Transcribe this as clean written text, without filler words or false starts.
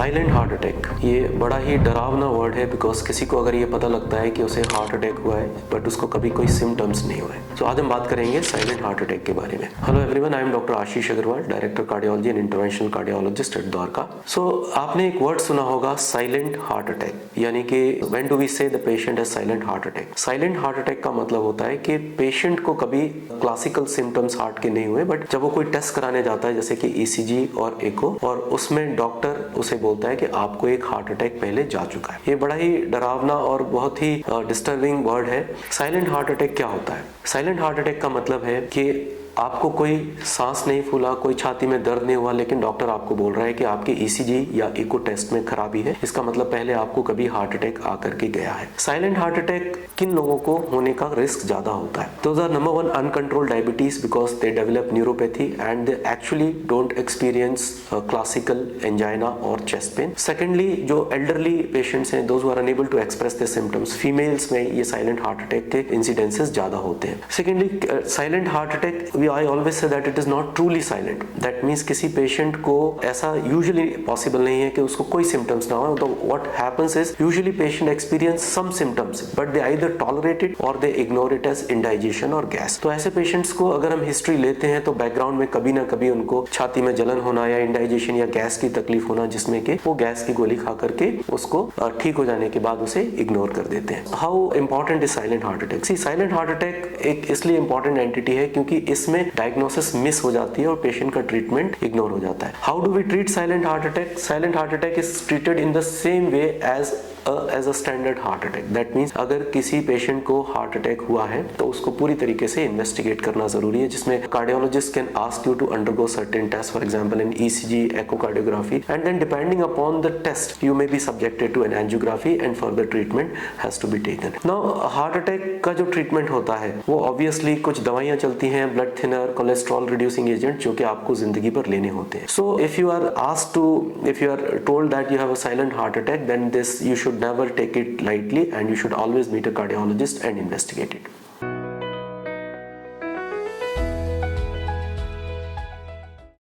Silent heart attack, ये बड़ा ही डरावना वर्ड है बिकॉज किसी को अगर ये पता लगता है कि उसे हार्ट अटैक हुआ है बट उसको कभी कोई सिम्टम्स नहीं हुए। तो आज हम बात करेंगे साइलेंट हार्ट अटैक के बारे में। Hello everyone, I am doctor Ashish Agarwal, director cardiology and interventional cardiologist at Dwarka. So आपने एक वर्ड सुना होगा साइलेंट हार्ट अटैक, यानी कि व्हेन डू वी से the patient has silent heart attack. Silent heart attack का मतलब होता है कि पेशेंट को कभी क्लासिकल सिम्टम्स हार्ट के नहीं हुए, बट जब वो कोई टेस्ट कराने जाता है जैसे कि ईसीजी और एको, और उसमें डॉक्टर उसे बोलता है कि आपको एक हार्ट अटैक पहले जा चुका है। ये बड़ा ही डरावना और बहुत ही डिस्टर्बिंग वर्ड है। साइलेंट हार्ट अटैक क्या होता है? साइलेंट हार्ट अटैक का मतलब है कि आपको कोई सांस नहीं फूला, कोई छाती में दर्द नहीं हुआ, लेकिन डॉक्टर आपको बोल रहा है कि आपके ईसीजी या इको टेस्ट में खराबी है। इसका मतलब पहले आपको कभी हार्ट अटैक आकर के गया है। साइलेंट हार्ट अटैक किन लोगों को होने का रिस्क ज्यादा होता है? Those are number 1 uncontrolled diabetes because they develop neuropathy and they actually don't experience classical angina और चेस्ट पेन। सेकेंडली, जो एल्डरली पेशेंट्स हैं, those who are unable to express their symptoms, females में ये silent heart attack के incidences ज्यादा होते हैं। Secondly, silent heart attack I always say that it is not truly silent. That means किसी patient को ऐसा usually possible नहीं है कि उसको कोई symptoms ना हो। तो what happens is usually patient experience some symptoms, but they either tolerate it or they ignore it as indigestion or gas. तो ऐसे पेशेंट्स को अगर हम हिस्ट्री लेते हैं तो बैकग्राउंड में कभी ना कभी उनको छाती में जलन होना या इंडाइजेशन या गैस की तकलीफ होना, जिसमें कि वो गैस की गोली खा करके उसको ठीक हो जाने के बाद उसे इग्नोर कर देते हैं। How important is silent heart attack? See, silent heart attack एक इसलिए इंपॉर्टेंट एंटिटी है क्योंकि इसमें डायग्नोसिस मिस हो जाती है और पेशेंट का ट्रीटमेंट इग्नोर हो जाता है। How do we treat silent heart attack? Silent heart attack is treated in the same way as a standard heart attack. That means अगर किसी पेशेंट को हार्ट अटैक हुआ है तो उसको पूरी तरीके से इन्वेस्टिगेट करना जरूरी है, जिसमें cardiologist can ask you to undergo certain test, for example in ECG, echocardiography, and then depending upon the test you may be subjected to an angiography and further treatment has to be taken. Now heart attack का जो treatment होता है वो obviously कुछ दवाइयां चलती हैं, blood thinner, cholesterol reducing agent, जो कि आपको जिंदगी भर लेने होते हैं। So if you are told that you have a silent heart attack, then this you should never take it lightly and you should always meet a cardiologist and investigate it.